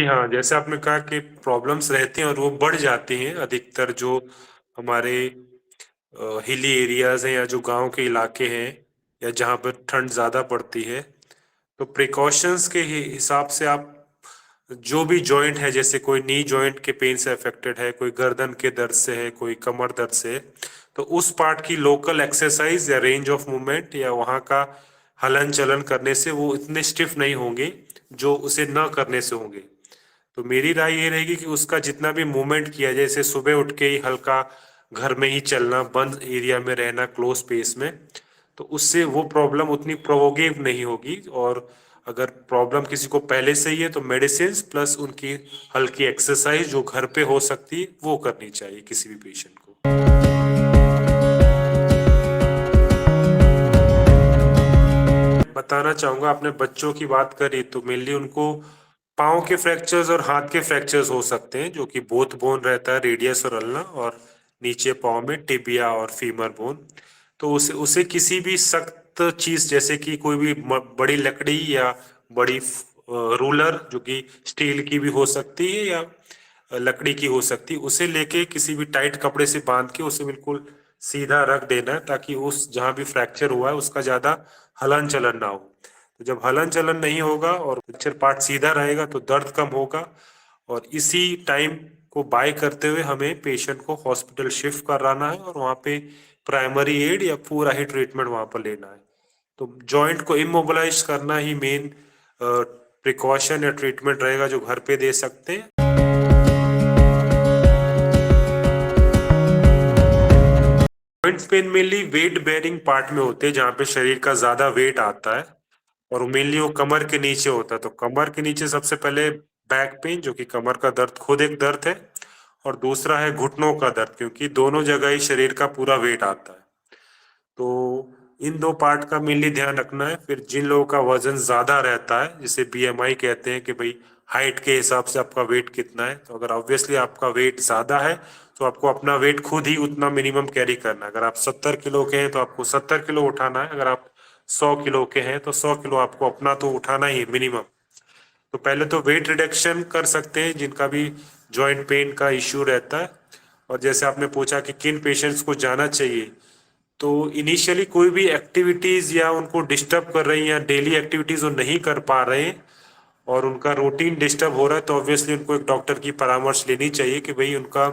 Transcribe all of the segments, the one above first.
हाँ, जैसे आपने कहा कि प्रॉब्लम्स रहती हैं और वो बढ़ जाती हैं अधिकतर जो हमारे हिली एरियाज हैं या जो गांव के इलाके हैं या जहाँ पर ठंड ज़्यादा पड़ती है। तो प्रिकॉशंस के हिसाब से आप जो भी जॉइंट है, जैसे कोई नी जॉइंट के पेन से अफेक्टेड है, कोई गर्दन के दर्द से है, कोई कमर दर्द से है, तो उस पार्ट की लोकल एक्सरसाइज या रेंज ऑफ मूवमेंट या वहाँ का हलन चलन करने से वो इतने स्टिफ नहीं होंगे जो उसे न करने से होंगे। तो मेरी राय ये रहेगी कि उसका जितना भी मूवमेंट किया जाए, जैसे सुबह उठ के ही हल्का घर में ही चलना, बंद एरिया में रहना, क्लोज स्पेस में, तो उससे वो प्रॉब्लम उतनी प्रोवोकेव नहीं होगी। और अगर प्रॉब्लम किसी को पहले से ही है तो मेडिसिन प्लस उनकी हल्की एक्सरसाइज जो घर पे हो सकती है वो करनी चाहिए किसी भी पेशेंट को। बताना चाहूंगा, आपने बच्चों की बात करी तो मेनली उनको पाँव के फ्रैक्चर्स और हाथ के फ्रैक्चर्स हो सकते हैं, जो कि बोथ बोन रहता है, रेडियस और अल्ना, और नीचे पाँव में टिबिया और फीमर बोन। तो उसे उसे किसी भी सख्त चीज जैसे कि कोई भी बड़ी लकड़ी या बड़ी रूलर जो कि स्टील की भी हो सकती है या लकड़ी की हो सकती है, उसे लेके किसी भी टाइट कपड़े से बांध के उसे बिल्कुल सीधा रख देना है, ताकि उस जहाँ भी फ्रैक्चर हुआ है उसका ज्यादा हलन चलन ना हो। तो जब हलन चलन नहीं होगा और फ्रैक्चर पार्ट सीधा रहेगा तो दर्द कम होगा। और इसी टाइम को बाय करते हुए हमें पेशेंट को हॉस्पिटल शिफ्ट कराना है और वहाँ पे प्राइमरी एड या पूरा ही ट्रीटमेंट वहाँ पर लेना है। तो जॉइंट को इमोबिलाइज करना ही मेन प्रिकॉशन या ट्रीटमेंट रहेगा जो घर पे दे सकते हैं। Joints pain mainly weight bearing part में होते हैं, जहाँ पे शरीर का ज्यादा वेट आता है, और मेनली वो कमर के नीचे होता है। तो कमर के नीचे सबसे पहले बैक पेन, जो कि कमर का दर्द खुद एक दर्द है, और दूसरा है घुटनों का दर्द, क्योंकि दोनों जगह ही शरीर का पूरा वेट आता है। तो इन दो पार्ट का मेनली ध्यान रखना है। फिर जिन लोगों का वजन ज्यादा रहता है, जिसे बीएमआई कहते हैं कि भाई हाइट के हिसाब से आपका वेट कितना है, तो अगर ऑब्वियसली आपका वेट ज्यादा है तो आपको अपना वेट खुद ही उतना मिनिमम कैरी करना है। अगर आप 70 किलो के हैं तो आपको 70 किलो उठाना है, अगर आप 100 किलो के हैं तो 100 किलो आपको अपना तो उठाना ही मिनिमम। तो पहले तो वेट रिडक्शन कर सकते हैं जिनका भी जॉइंट पेन का इश्यू रहता है। और जैसे आपने पूछा कि किन पेशेंट्स को जाना चाहिए, तो इनिशियली कोई भी एक्टिविटीज या उनको डिस्टर्ब कर रही हैं या डेली एक्टिविटीज वो नहीं कर पा रहे हैं और उनका रूटीन डिस्टर्ब हो रहा है, तो ऑब्वियसली उनको एक डॉक्टर की परामर्श लेनी चाहिए कि भाई उनका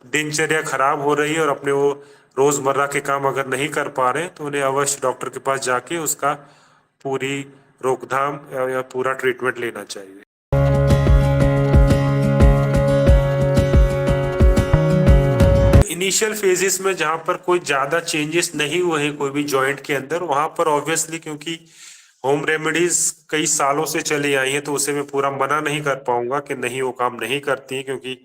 दिनचर्या खराब हो रही है और अपने वो रोजमर्रा के काम अगर नहीं कर पा रहे हैं तो उन्हें अवश्य डॉक्टर के पास जाके उसका पूरी रोकथाम या पूरा ट्रीटमेंट लेना चाहिए। इनिशियल फेजेस में जहां पर कोई ज्यादा चेंजेस नहीं हुए हैं कोई भी जॉइंट के अंदर, वहां पर ऑब्वियसली क्योंकि होम रेमेडीज कई सालों से चली आई हैं, तो उसे मैं पूरा मना नहीं कर पाऊंगा कि नहीं वो काम नहीं करती हैं, क्योंकि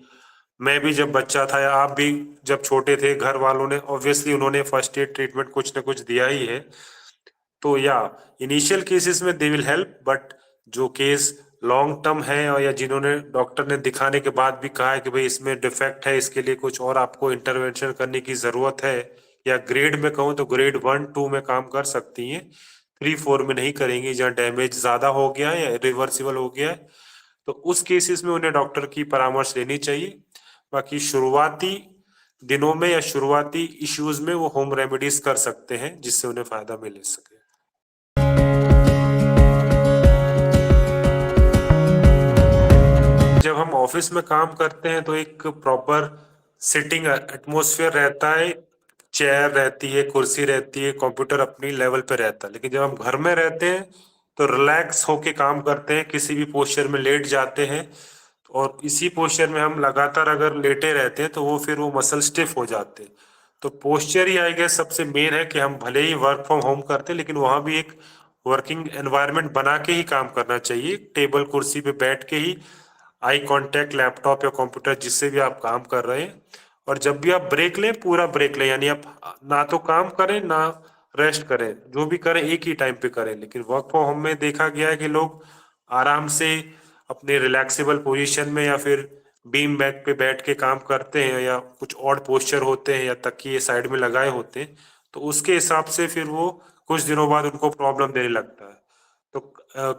मैं भी जब बच्चा था या आप भी जब छोटे थे, घर वालों ने ऑब्वियसली उन्होंने फर्स्ट एड ट्रीटमेंट कुछ ना कुछ दिया ही है। तो या इनिशियल केसेस में दे विल हेल्प, बट जो केस लॉन्ग टर्म है और या जिन्होंने डॉक्टर ने दिखाने के बाद भी कहा है कि भाई इसमें डिफेक्ट है, इसके लिए कुछ और आपको इंटरवेंशन करने की जरूरत है, या ग्रेड में कहूँ तो ग्रेड 1 2 में काम कर सकती हैं, 3 4 में नहीं करेंगी, जहाँ डैमेज ज्यादा हो गया है या रिवर्सिबल हो गया है, तो उस केसेस में उन्हें डॉक्टर की परामर्श लेनी चाहिए। बाकी शुरुआती दिनों में या शुरुआती इश्यूज में वो होम रेमेडीज कर सकते हैं जिससे उन्हें फायदा मिल सके। जब हम ऑफिस में काम करते हैं तो एक प्रॉपर सिटिंग एटमॉस्फेयर रहता है, चेयर रहती है, कुर्सी रहती है, कंप्यूटर अपनी लेवल पे रहता है। लेकिन जब हम घर में रहते हैं तो रिलैक्स होके काम करते हैं, किसी भी पोस्चर में लेट जाते हैं, और इसी पोस्चर में हम लगातार अगर लेटे रहते हैं तो वो फिर वो मसल स्टिफ हो जाते हैं। तो पोस्चर ही आई गेस सबसे मेन है कि हम भले ही वर्क फ्रॉम होम करते हैं लेकिन वहां भी एक वर्किंग एनवायरनमेंट बना के ही काम करना चाहिए, टेबल कुर्सी पे बैठ के ही, आई कांटेक्ट लैपटॉप या कंप्यूटर जिससे भी आप काम कर रहे हैं। और जब भी आप ब्रेक लें पूरा ब्रेक लें, यानी आप ना तो काम करें ना रेस्ट करें, जो भी करें एक ही टाइम पे करें। लेकिन वर्क फ्रॉम होम में देखा गया है कि लोग आराम से अपने रिलैक्सेबल पोजीशन में या फिर बीम बैग पे बैठ के काम करते हैं, या कुछ ऑड पोस्चर होते हैं या तकिए साइड में लगाए होते हैं, तो उसके हिसाब से फिर वो कुछ दिनों बाद उनको प्रॉब्लम देने लगता है। तो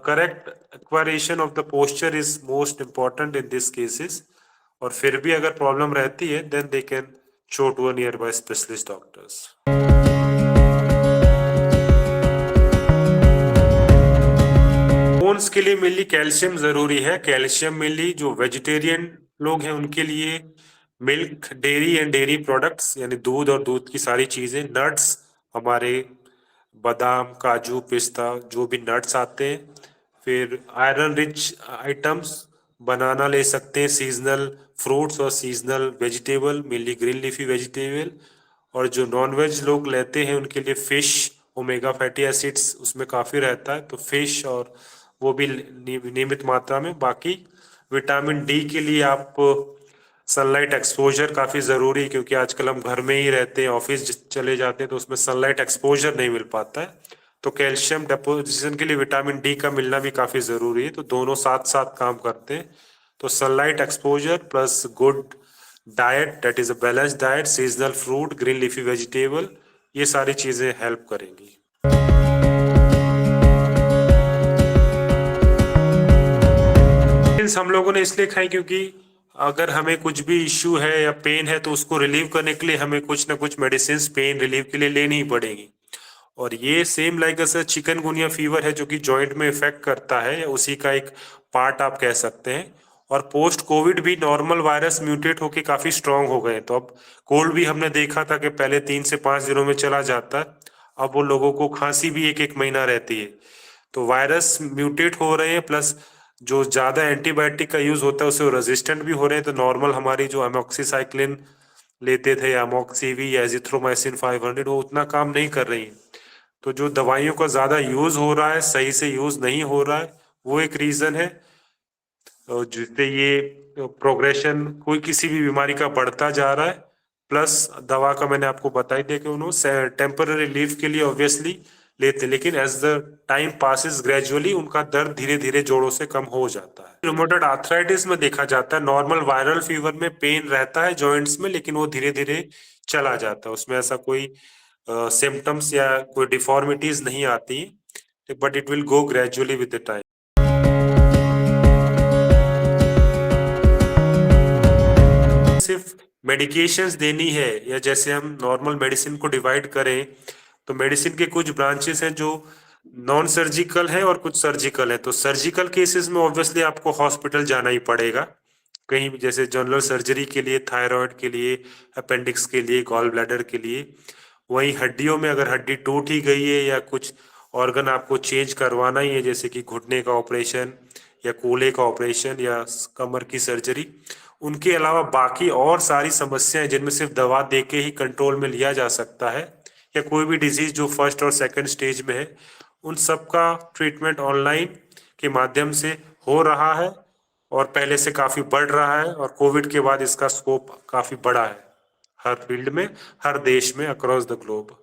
correct acquisition of the posture is most important in this cases. और फिर भी अगर प्रॉब्लम रहती है then they can show to a nearby specialist doctors. Bones के लिए मेनली कैल्शियम जरूरी है। कैल्शियम मेनली जो वेजिटेरियन लोग हैं उनके लिए milk, dairy and dairy products यानी दूध और दूध की सारी चीजें, नट्स, हमारे बादाम, काजू, पिस्ता, जो भी नट्स आते हैं। फिर आयरन रिच आइटम्स, बनाना ले सकते हैं, सीजनल फ्रूट्स और seasonal vegetable, mainly green leafy vegetable. और जो नॉन वेज लोग लेते हैं उनके लिए फिश, ओमेगा फैटी एसिड्स उसमें काफ़ी रहता है, तो फिश और वो भी नियमित मात्रा में। बाकी विटामिन डी के लिए आप सनलाइट एक्सपोजर काफ़ी ज़रूरी है, क्योंकि आजकल हम घर में ही रहते हैं, ऑफिस चले जाते हैं, तो उसमें सनलाइट एक्सपोजर नहीं मिल पाता है। तो कैल्शियम डेपोजिशन के लिए विटामिन डी का मिलना भी काफ़ी ज़रूरी है, तो दोनों साथ साथ काम करते हैं। तो sunlight exposure plus good diet, that is a balance diet, seasonal fruit, green leafy vegetable, ये सारी चीजें हेल्प करेंगी। हम लोगों ने इसलिए खाई क्योंकि अगर हमें कुछ भी इश्यू है या पेन है तो उसको रिलीव करने के लिए हमें कुछ ना कुछ मेडिसिन पेन रिलीव के लिए लेनी ही पड़ेगी। और ये सेम लाइक ऐसा चिकनगुनिया फीवर है जो कि जॉइंट में इफेक्ट करता है, या उसी का एक पार्ट आप कह सकते हैं। और पोस्ट कोविड भी नॉर्मल वायरस म्यूटेट होके काफी स्ट्रांग हो गए, तो अब कोल्ड भी हमने देखा था कि पहले 3 से 5 दिनों में चला जाता है, अब वो लोगों को खांसी भी 1-1 महीना रहती है। तो वायरस म्यूटेट हो रहे हैं, प्लस जो ज्यादा एंटीबायोटिक का यूज होता है उससे रेजिस्टेंट भी हो रहे हैं। तो नॉर्मल हमारी जो अमोक्सिसाइक्लिन लेते थे, अमोक्सिवी या एजिथ्रोमाइसिन 500, वो उतना काम नहीं कर रही है। तो जो दवाइयों का ज्यादा यूज हो रहा है, सही से यूज नहीं हो रहा है, वो एक रीजन है जिससे ये प्रोग्रेशन कोई किसी भी बीमारी का बढ़ता जा रहा है। प्लस दवा का मैंने आपको बता ही दिया कि उन्होंने टेम्पररी रिलीफ के लिए ऑब्वियसली लेते, लेकिन as the time passes gradually उनका दर्द धीरे धीरे जोड़ों से कम हो जाता है। रुमेटॉइड आर्थराइटिस में देखा जाता है नॉर्मल वायरल फीवर में पेन रहता है जॉइंट्स में, लेकिन वो धीरे धीरे चला जाता है, उसमें ऐसा कोई सिम्टम्स या कोई डिफॉर्मिटीज नहीं आती, but it will go gradually with the time. सिर्फ मेडिकेशंस देनी है, या जैसे हम नॉर्मल मेडिसिन को डिवाइड करें तो मेडिसिन के कुछ ब्रांचेस हैं जो नॉन सर्जिकल है और कुछ सर्जिकल है। तो सर्जिकल केसेस में ऑब्वियसली आपको हॉस्पिटल जाना ही पड़ेगा, कहीं भी, जैसे जनरल सर्जरी के लिए, थायराइड के लिए, अपेंडिक्स के लिए, गॉल ब्लैडर के लिए। वहीं हड्डियों में अगर हड्डी टूट ही गई है या कुछ ऑर्गन आपको चेंज करवाना ही है, जैसे कि घुटने का ऑपरेशन या कूल्हे का ऑपरेशन या कमर की सर्जरी, उनके अलावा बाकी और सारी समस्याएं जिनमें सिर्फ दवा दे के ही कंट्रोल में लिया जा सकता है, या कोई भी डिजीज जो फर्स्ट और सेकंड स्टेज में है, उन सब का ट्रीटमेंट ऑनलाइन के माध्यम से हो रहा है और पहले से काफी बढ़ रहा है। और कोविड के बाद इसका स्कोप काफी बड़ा है हर फील्ड में, हर देश में, अक्रॉस द ग्लोब।